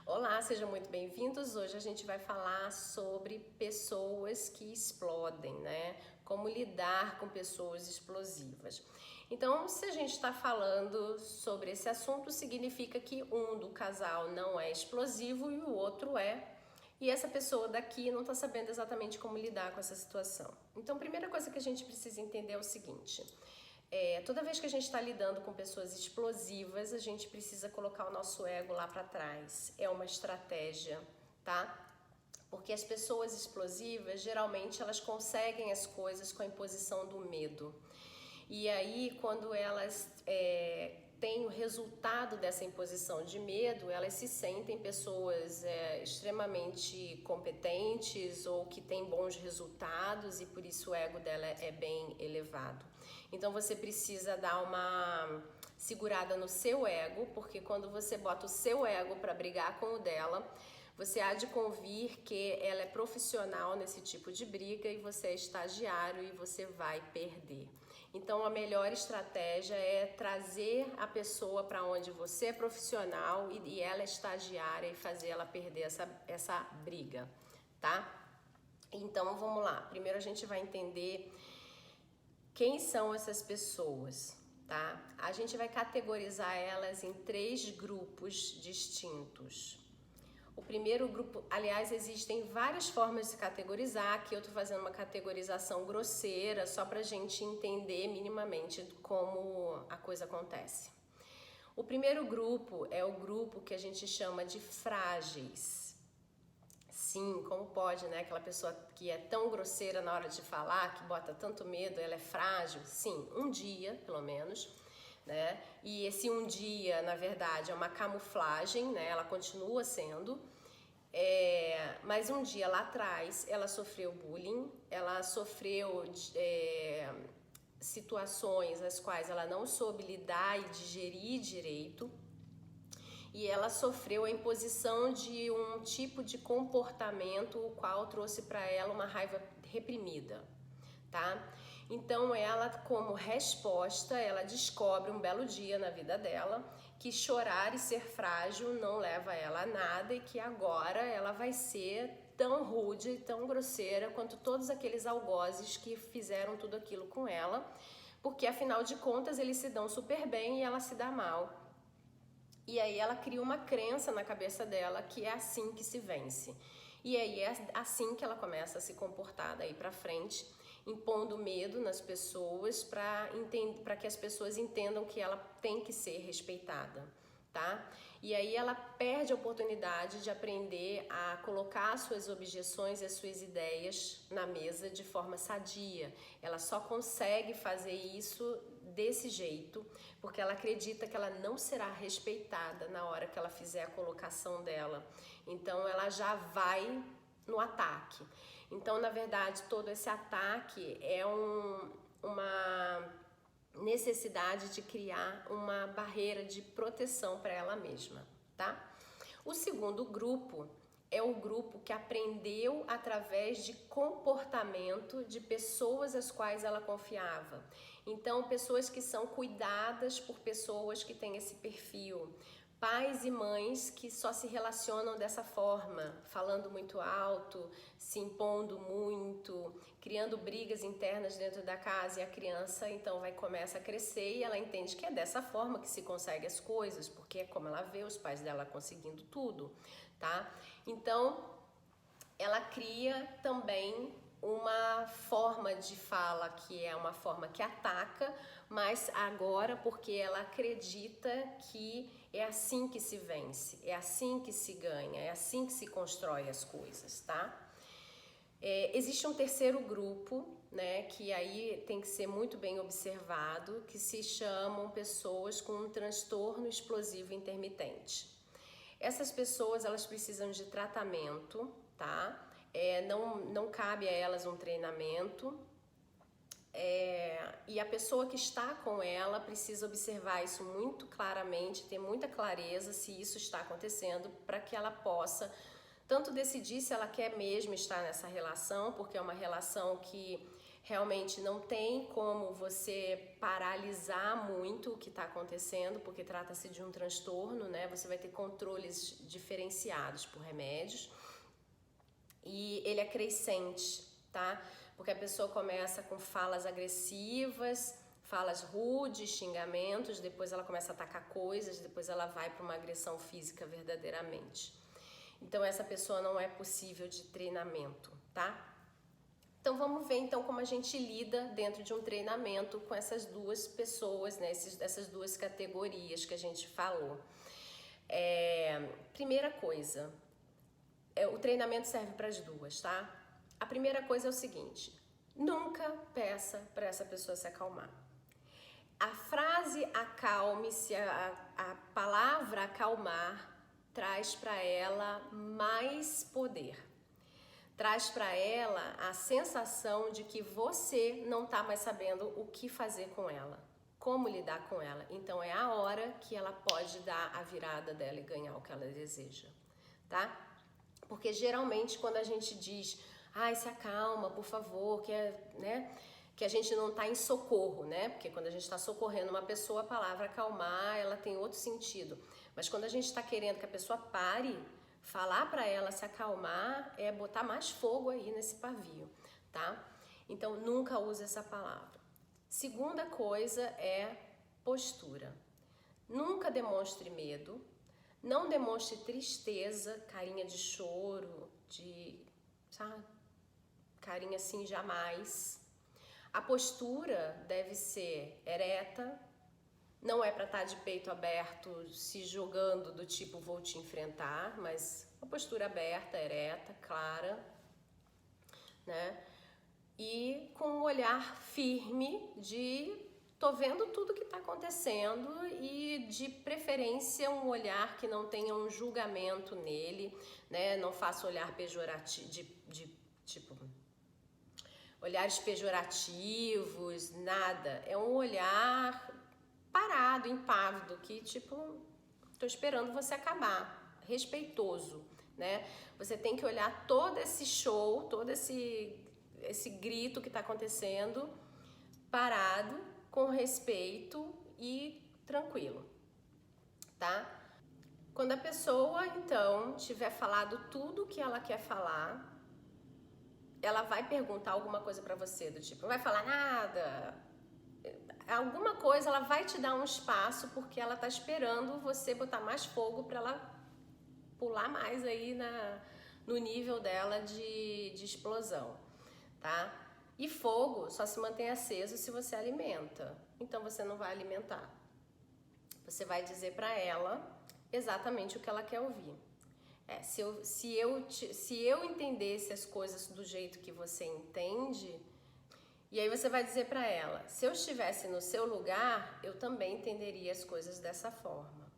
Olá, sejam muito bem-vindos. Hoje a gente vai falar sobre pessoas que explodem, né? Como lidar com pessoas explosivas. Então, se a gente está falando sobre esse assunto, significa que um do casal não é explosivo e o outro é. E essa pessoa daqui não está sabendo exatamente como lidar com essa situação. Então, a primeira coisa que a gente precisa entender é o seguinte. Toda vez que a gente está lidando com pessoas explosivas, a gente precisa colocar o nosso ego lá para trás. É uma estratégia, tá? Porque as pessoas explosivas, geralmente, elas conseguem as coisas com a imposição do medo. E aí, quando elas têm o resultado dessa imposição de medo, elas se sentem pessoas extremamente competentes ou que têm bons resultados e por isso o ego dela é bem elevado. Então você precisa dar uma segurada no seu ego, porque quando você bota o seu ego para brigar com o dela, você há de convir que ela é profissional nesse tipo de briga e você é estagiário e você vai perder. Então a melhor estratégia é trazer a pessoa para onde você é profissional e ela é estagiária e fazer ela perder essa briga, tá? Então vamos lá. Primeiro a gente vai entender quem são essas pessoas, tá? A gente vai categorizar elas em 3 grupos distintos. O primeiro grupo, aliás, existem várias formas de se categorizar. Aqui eu tô fazendo uma categorização grosseira só pra gente entender minimamente como a coisa acontece. O primeiro grupo é o grupo que a gente chama de frágeis. Sim, como pode, né? Aquela pessoa que é tão grosseira na hora de falar, que bota tanto medo, ela é frágil. Sim, um dia, pelo menos, né? E esse um dia, na verdade, é uma camuflagem, né? Ela continua sendo. Mas um dia lá atrás, ela sofreu bullying, ela sofreu situações as quais ela não soube lidar e digerir direito. E ela sofreu a imposição de um tipo de comportamento o qual trouxe para ela uma raiva reprimida, tá? Então ela, como resposta, ela descobre um belo dia na vida dela que chorar e ser frágil não leva ela a nada e que agora ela vai ser tão rude e tão grosseira quanto todos aqueles algozes que fizeram tudo aquilo com ela, porque afinal de contas eles se dão super bem e ela se dá mal. E aí ela cria uma crença na cabeça dela que é assim que se vence. E aí é assim que ela começa a se comportar daí pra frente, impondo medo nas pessoas para que as pessoas entendam que ela tem que ser respeitada, tá? E aí ela perde a oportunidade de aprender a colocar as suas objeções e as suas ideias na mesa de forma sadia. Ela só consegue fazer isso desse jeito porque ela acredita que ela não será respeitada na hora que ela fizer a colocação dela. Então ela já vai no ataque. Então, na verdade, todo esse ataque é uma necessidade de criar uma barreira de proteção para ela mesma, tá? O segundo grupo é o grupo que aprendeu através de comportamento de pessoas às quais ela confiava. Então, pessoas que são cuidadas por pessoas que têm esse perfil. Pais e mães que só se relacionam dessa forma, falando muito alto, se impondo muito, criando brigas internas dentro da casa e a criança então começa a crescer e ela entende que é dessa forma que se consegue as coisas, porque é como ela vê os pais dela conseguindo tudo, tá? Então, ela cria também uma forma de fala que é uma forma que ataca, mas agora porque ela acredita que é assim que se vence, é assim que se ganha, é assim que se constrói as coisas, tá? Existe um terceiro grupo, né, que aí tem que ser muito bem observado, que se chamam pessoas com um transtorno explosivo intermitente. Essas pessoas, elas precisam de tratamento, tá? Não cabe a elas um treinamento. E a pessoa que está com ela precisa observar isso muito claramente, ter muita clareza se isso está acontecendo, para que ela possa tanto decidir se ela quer mesmo estar nessa relação, porque é uma relação que Realmente não tem como você paralisar muito o que está acontecendo, porque trata-se de um transtorno, né? Você vai ter controles diferenciados por remédios e ele é crescente, tá? Porque a pessoa começa com falas agressivas, falas rudes, xingamentos, depois ela começa a atacar coisas, depois ela vai para uma agressão física verdadeiramente. Então essa pessoa não é possível de treinamento, tá? Então vamos ver então como a gente lida dentro de um treinamento com essas duas pessoas, né? Essas duas categorias que a gente falou. Primeira coisa, o treinamento serve para as duas, tá? A primeira coisa é o seguinte: nunca peça para essa pessoa se acalmar. A frase acalme-se, a palavra acalmar, traz para ela mais poder. Traz para ela a sensação de que você não está mais sabendo o que fazer com ela, como lidar com ela. Então é a hora que ela pode dar a virada dela e ganhar o que ela deseja, tá? Porque geralmente quando a gente diz, ai, se acalma, por favor, que a gente não está em socorro, né? Porque quando a gente está socorrendo uma pessoa, a palavra acalmar, ela tem outro sentido. Mas quando a gente está querendo que a pessoa pare, falar para ela se acalmar é botar mais fogo aí nesse pavio, tá? Então nunca use essa palavra. Segunda coisa é postura. Nunca demonstre medo, não demonstre tristeza, carinha de choro, sabe? Carinha assim jamais. A postura deve ser ereta, não é para estar de peito aberto, se jogando do tipo vou te enfrentar, mas uma postura aberta, ereta, clara, né? E com um olhar firme de tô vendo tudo que tá acontecendo e de preferência um olhar que não tenha um julgamento nele, né? Não faça olhar pejorativo, tipo olhares pejorativos, nada. É um olhar parado, impávido, que tipo, tô esperando você acabar, respeitoso, né? Você tem que olhar todo esse show, todo esse grito que tá acontecendo, parado, com respeito e tranquilo, tá? Quando a pessoa, então, tiver falado tudo o que ela quer falar, ela vai perguntar alguma coisa pra você, do tipo, não vai falar nada, alguma coisa, ela vai te dar um espaço porque ela tá esperando você botar mais fogo para ela pular mais aí no nível dela de explosão, tá? E fogo só se mantém aceso se você alimenta, então você não vai alimentar. Você vai dizer para ela exatamente o que ela quer ouvir. Se eu entendesse as coisas do jeito que você entende, e aí você vai dizer para ela, se eu estivesse no seu lugar, eu também entenderia as coisas dessa forma.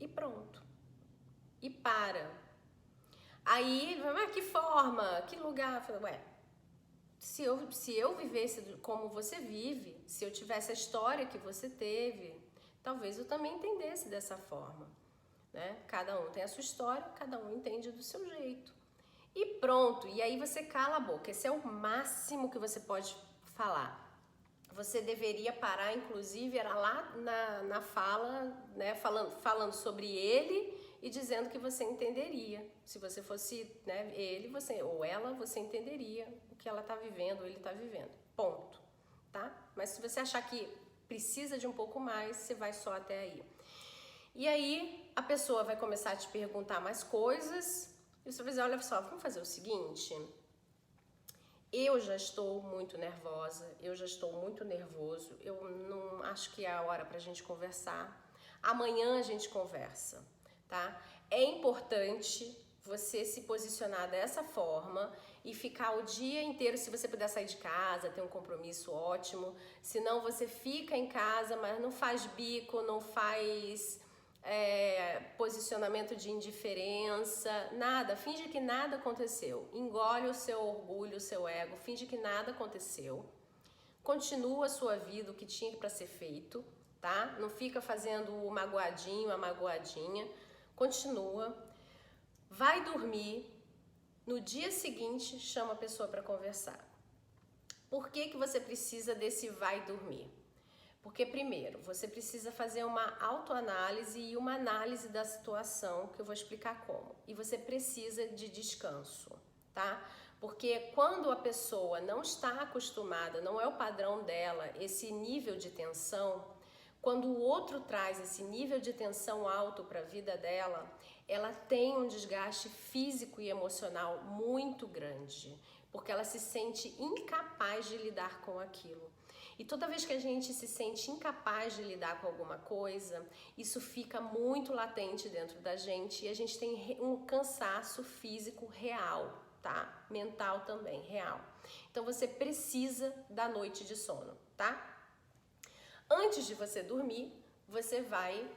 E pronto. E para. Aí, mas que forma? Que lugar? Eu falei, se eu vivesse como você vive, se eu tivesse a história que você teve, talvez eu também entendesse dessa forma, né? Cada um tem a sua história, cada um entende do seu jeito. E pronto, e aí você cala a boca. Esse é o máximo que você pode falar. Você deveria parar, inclusive, era lá na fala, né, falando sobre ele e dizendo que você entenderia. Se você fosse, né, ele, você ou ela, você entenderia o que ela tá vivendo, ou ele tá vivendo. Ponto, tá? Mas se você achar que precisa de um pouco mais, você vai só até aí. E aí a pessoa vai começar a te perguntar mais coisas. E você vai dizer, olha só, vamos fazer o seguinte, eu já estou muito nervosa, eu já estou muito nervoso, eu não acho que é a hora pra gente conversar, amanhã a gente conversa, tá? É importante você se posicionar dessa forma e ficar o dia inteiro, se você puder sair de casa, ter um compromisso ótimo, senão você fica em casa, mas não faz bico, não faz... posicionamento de indiferença, nada, finge que nada aconteceu, engole o seu orgulho, o seu ego, finge que nada aconteceu, continua a sua vida, o que tinha para ser feito, tá? Não fica fazendo o magoadinho, a magoadinha, continua, vai dormir, no dia seguinte chama a pessoa para conversar. Por que que você precisa desse vai dormir? Porque primeiro, você precisa fazer uma autoanálise e uma análise da situação, que eu vou explicar como. E você precisa de descanso, tá? Porque quando a pessoa não está acostumada, não é o padrão dela, esse nível de tensão, quando o outro traz esse nível de tensão alto para a vida dela, ela tem um desgaste físico e emocional muito grande, porque ela se sente incapaz de lidar com aquilo. E toda vez que a gente se sente incapaz de lidar com alguma coisa, isso fica muito latente dentro da gente e a gente tem um cansaço físico real, tá? Mental também, real. Então você precisa da noite de sono, tá? Antes de você dormir, você vai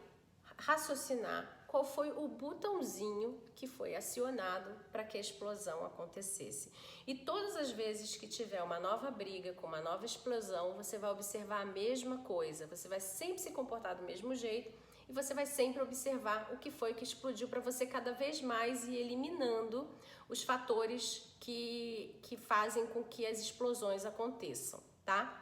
raciocinar qual foi o botãozinho que foi acionado para que a explosão acontecesse. E todas as vezes que tiver uma nova briga com uma nova explosão, você vai observar a mesma coisa. Você vai sempre se comportar do mesmo jeito e você vai sempre observar o que foi que explodiu para você cada vez mais ir eliminando os fatores que fazem com que as explosões aconteçam, tá?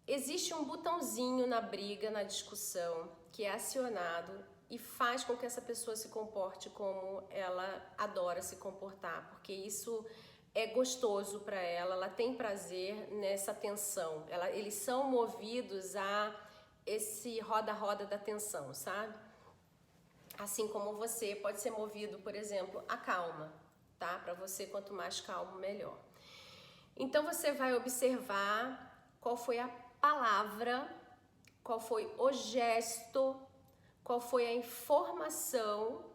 Existe um botãozinho na briga, na discussão, que é acionado e faz com que essa pessoa se comporte como ela adora se comportar, porque isso é gostoso para ela tem prazer nessa tensão. Eles são movidos a esse roda-roda da tensão, sabe? Assim como você pode ser movido, por exemplo, a calma, tá? Para você, quanto mais calmo, melhor. Então você vai observar qual foi a palavra, qual foi o gesto, qual foi a informação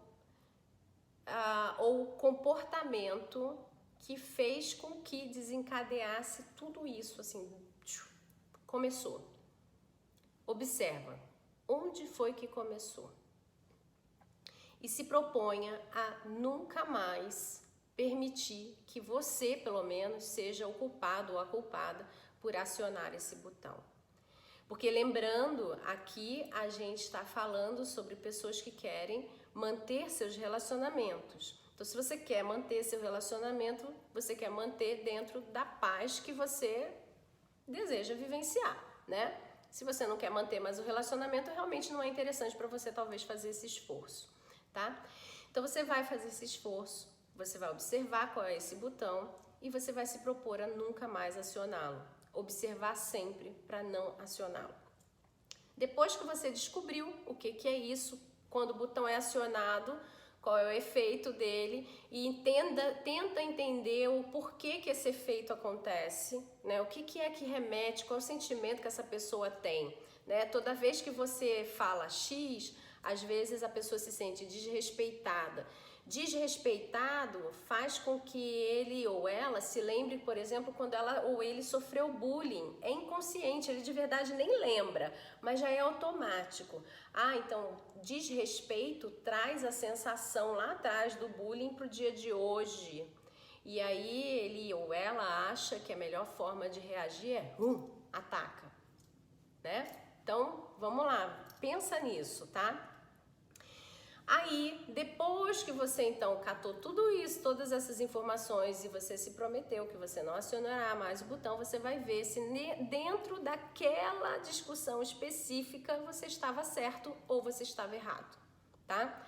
ou comportamento que fez com que desencadeasse tudo isso, assim, começou. Observa, onde foi que começou? E se proponha a nunca mais permitir que você, pelo menos, seja o culpado ou a culpada por acionar esse botão. Porque lembrando, aqui a gente está falando sobre pessoas que querem manter seus relacionamentos. Então, se você quer manter seu relacionamento, você quer manter dentro da paz que você deseja vivenciar, né? Se você não quer manter mais o relacionamento, realmente não é interessante para você talvez fazer esse esforço, tá? Então, você vai fazer esse esforço, você vai observar qual é esse botão e você vai se propor a nunca mais acioná-lo. Observar sempre para não acioná-lo. Depois que você descobriu o que é isso, quando o botão é acionado, qual é o efeito dele e tenta entender o porquê que esse efeito acontece, né? O que é que remete, qual é o sentimento que essa pessoa tem, né? Toda vez que você fala X, às vezes a pessoa se sente desrespeitada. Desrespeitado faz com que ele ou ela se lembre, por exemplo, quando ela ou ele sofreu bullying. É inconsciente, ele de verdade nem lembra, mas já é automático. Então, desrespeito traz a sensação lá atrás do bullying para o dia de hoje. E aí ele ou ela acha que a melhor forma de reagir é ataca, né? Então, vamos lá, pensa nisso, tá? Aí, depois que você então catou tudo isso, todas essas informações e você se prometeu que você não acionará mais o botão, você vai ver se dentro daquela discussão específica você estava certo ou você estava errado, tá?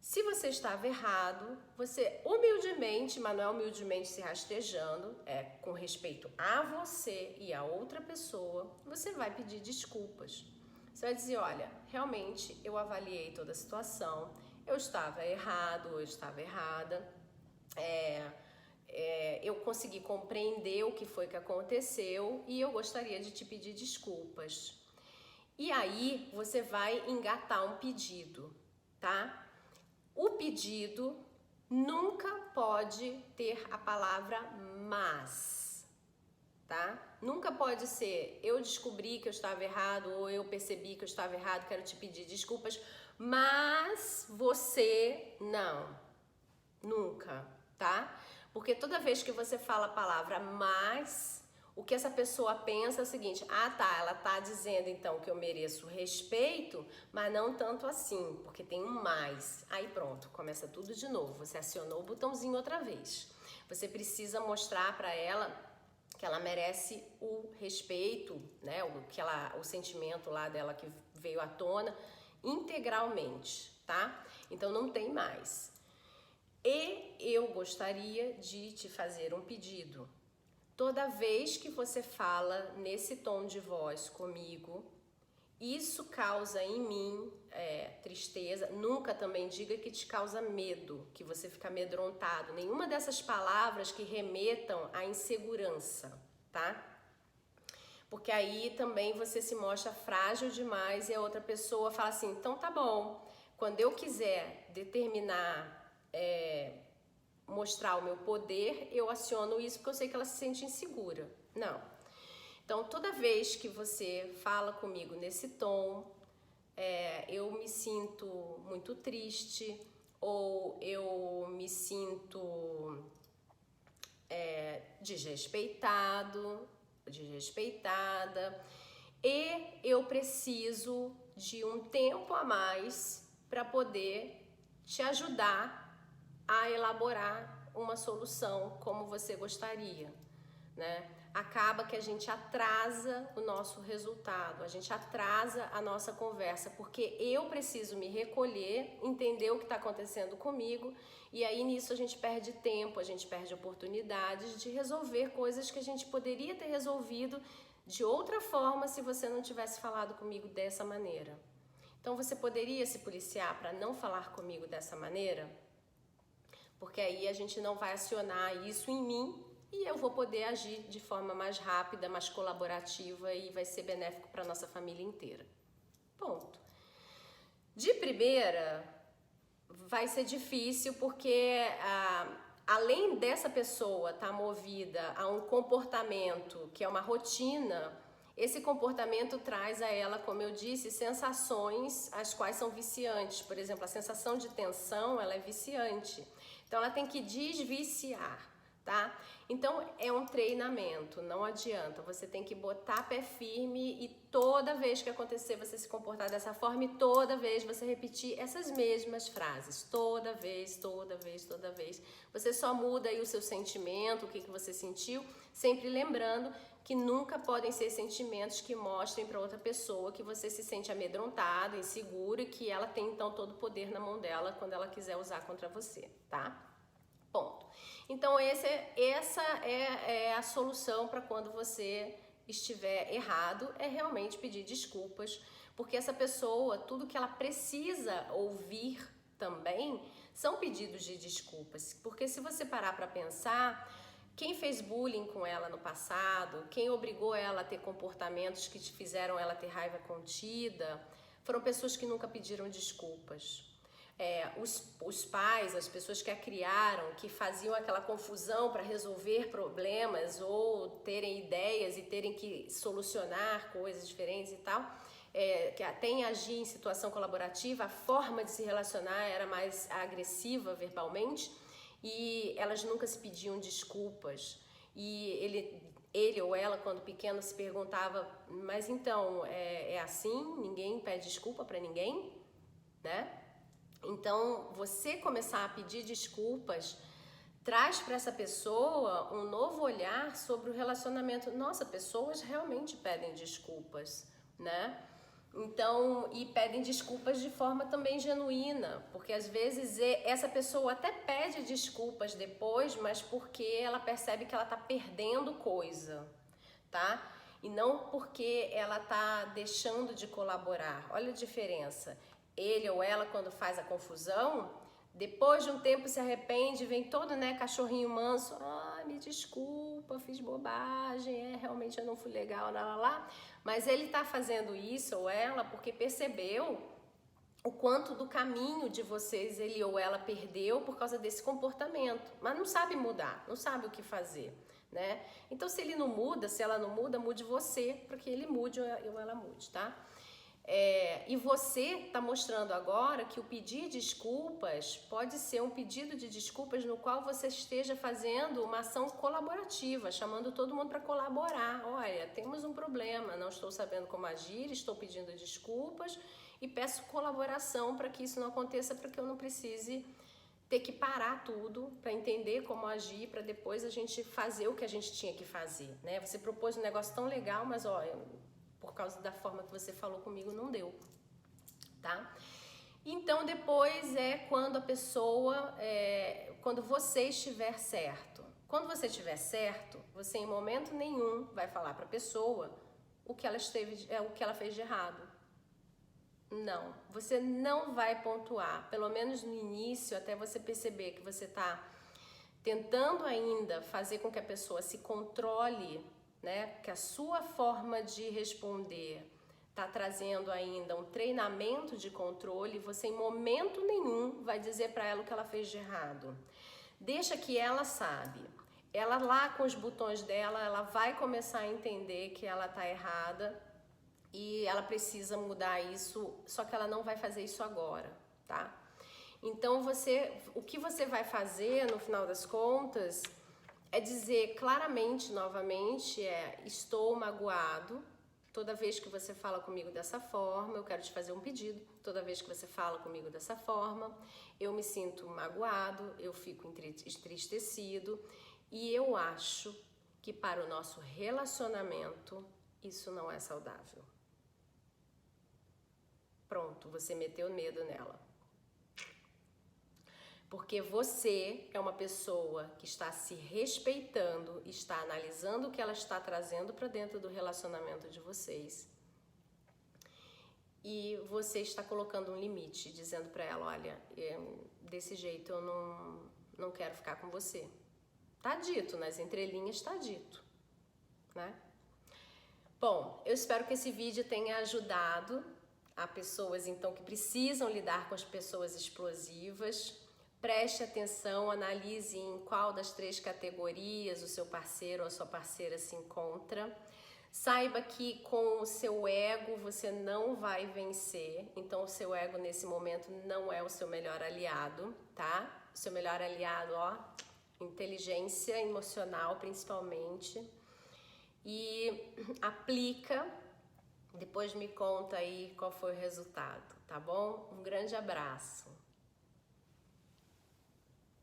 Se você estava errado, você humildemente, mas não é humildemente se rastejando, é com respeito a você e a outra pessoa, você vai pedir desculpas. Você vai dizer, olha, realmente eu avaliei toda a situação, eu estava errado, eu estava errada, eu consegui compreender o que foi que aconteceu e eu gostaria de te pedir desculpas. E aí você vai engatar um pedido, tá? O pedido nunca pode ter a palavra mas, tá? Nunca pode ser, eu descobri que eu estava errado ou eu percebi que eu estava errado, quero te pedir desculpas, mas você não. Nunca, tá? Porque toda vez que você fala a palavra mas, o que essa pessoa pensa é o seguinte, ela tá dizendo então que eu mereço respeito, mas não tanto assim, porque tem um mais. Aí pronto, começa tudo de novo, você acionou o botãozinho outra vez. Você precisa mostrar para ela que ela merece o respeito, né? O sentimento lá dela que veio à tona integralmente, tá? Então não tem mais. E eu gostaria de te fazer um pedido. Toda vez que você fala nesse tom de voz comigo, isso causa em mim tristeza. Nunca também diga que te causa medo, que você fica amedrontado. Nenhuma dessas palavras que remetam à insegurança, tá? Porque aí também você se mostra frágil demais e a outra pessoa fala assim, então tá bom, quando eu quiser determinar, mostrar o meu poder, eu aciono isso porque eu sei que ela se sente insegura. Não. Então, toda vez que você fala comigo nesse tom, eu me sinto muito triste ou eu me sinto desrespeitada e eu preciso de um tempo a mais para poder te ajudar a elaborar uma solução como você gostaria, né? Acaba que a gente atrasa o nosso resultado, a gente atrasa a nossa conversa, porque eu preciso me recolher, entender o que está acontecendo comigo, e aí nisso a gente perde tempo, a gente perde oportunidades de resolver coisas que a gente poderia ter resolvido de outra forma se você não tivesse falado comigo dessa maneira. Então você poderia se policiar para não falar comigo dessa maneira? Porque aí a gente não vai acionar isso em mim e eu vou poder agir de forma mais rápida, mais colaborativa e vai ser benéfico para nossa família inteira. Ponto. De primeira, vai ser difícil porque além dessa pessoa estar movida a um comportamento que é uma rotina, esse comportamento traz a ela, como eu disse, sensações as quais são viciantes. Por exemplo, a sensação de tensão, ela é viciante. Então, ela tem que desviciar, tá? Então, é um treinamento, não adianta. Você tem que botar pé firme e toda vez que acontecer você se comportar dessa forma e toda vez você repetir essas mesmas frases. Toda vez. Você só muda aí o seu sentimento, o que você sentiu, sempre lembrando que nunca podem ser sentimentos que mostrem para outra pessoa que você se sente amedrontado, inseguro e que ela tem então todo o poder na mão dela quando ela quiser usar contra você, tá? Ponto. Então essa é a solução para quando você estiver errado, é realmente pedir desculpas, porque essa pessoa, tudo que ela precisa ouvir também são pedidos de desculpas, porque se você parar para pensar, quem fez bullying com ela no passado, quem obrigou ela a ter comportamentos que fizeram ela ter raiva contida, foram pessoas que nunca pediram desculpas. Os pais, as pessoas que a criaram, que faziam aquela confusão para resolver problemas ou terem ideias e terem que solucionar coisas diferentes e tal, que até em agir em situação colaborativa, a forma de se relacionar era mais agressiva verbalmente, e elas nunca se pediam desculpas. E ele ou ela, quando pequeno, se perguntava, mas então, é assim? Ninguém pede desculpa para ninguém? Né? Então, você começar a pedir desculpas traz para essa pessoa um novo olhar sobre o relacionamento. Nossa, pessoas realmente pedem desculpas, né? Então, e pedem desculpas de forma também genuína, porque às vezes essa pessoa até pede desculpas depois, mas porque ela percebe que ela tá perdendo coisa, tá? E não porque ela tá deixando de colaborar. Olha a diferença. Ele ou ela, quando faz a confusão, depois de um tempo se arrepende, vem todo, né, cachorrinho manso, me desculpa, fiz bobagem, realmente eu não fui legal, lá. Mas ele tá fazendo isso, ou ela, porque percebeu o quanto do caminho de vocês ele ou ela perdeu por causa desse comportamento, mas não sabe mudar, não sabe o que fazer, né? Então, se ele não muda, se ela não muda, mude você, para que ele mude ou ela mude, tá? E você está mostrando agora que o pedir desculpas pode ser um pedido de desculpas no qual você esteja fazendo uma ação colaborativa, chamando todo mundo para colaborar. Olha, temos um problema, não estou sabendo como agir, estou pedindo desculpas e peço colaboração para que isso não aconteça, para que eu não precise ter que parar tudo para entender como agir, para depois a gente fazer o que a gente tinha que fazer, né? Você propôs um negócio tão legal, mas olha, por causa da forma que você falou comigo, não deu, tá? Então depois é quando a pessoa, quando você estiver certo. Quando você estiver certo, você em momento nenhum vai falar para a pessoa o que ela fez de errado. Não, você não vai pontuar, pelo menos no início, até você perceber que você está tentando ainda fazer com que a pessoa se controle, né? Que a sua forma de responder está trazendo ainda um treinamento de controle, você em momento nenhum vai dizer para ela o que ela fez de errado. Deixa que ela sabe. Ela lá com os botões dela, ela vai começar a entender que ela está errada e ela precisa mudar isso, só que ela não vai fazer isso agora, tá? Então o que você vai fazer no final das contas é dizer claramente, novamente, estou magoado. Toda vez que você fala comigo dessa forma, eu quero te fazer um pedido. Toda vez que você fala comigo dessa forma, eu me sinto magoado, eu fico entristecido e eu acho que para o nosso relacionamento isso não é saudável. Pronto, você meteu medo nela. Porque você é uma pessoa que está se respeitando, está analisando o que ela está trazendo para dentro do relacionamento de vocês. E você está colocando um limite, dizendo para ela, olha, desse jeito eu não quero ficar com você. Tá dito, nas entrelinhas tá dito, né? Bom, eu espero que esse vídeo tenha ajudado a pessoas, então, que precisam lidar com as pessoas explosivas. Preste atenção, analise em qual das 3 categorias o seu parceiro ou a sua parceira se encontra. Saiba que com o seu ego você não vai vencer, então o seu ego nesse momento não é o seu melhor aliado, tá? O seu melhor aliado, ó, inteligência emocional principalmente. E aplica, depois me conta aí qual foi o resultado, tá bom? Um grande abraço.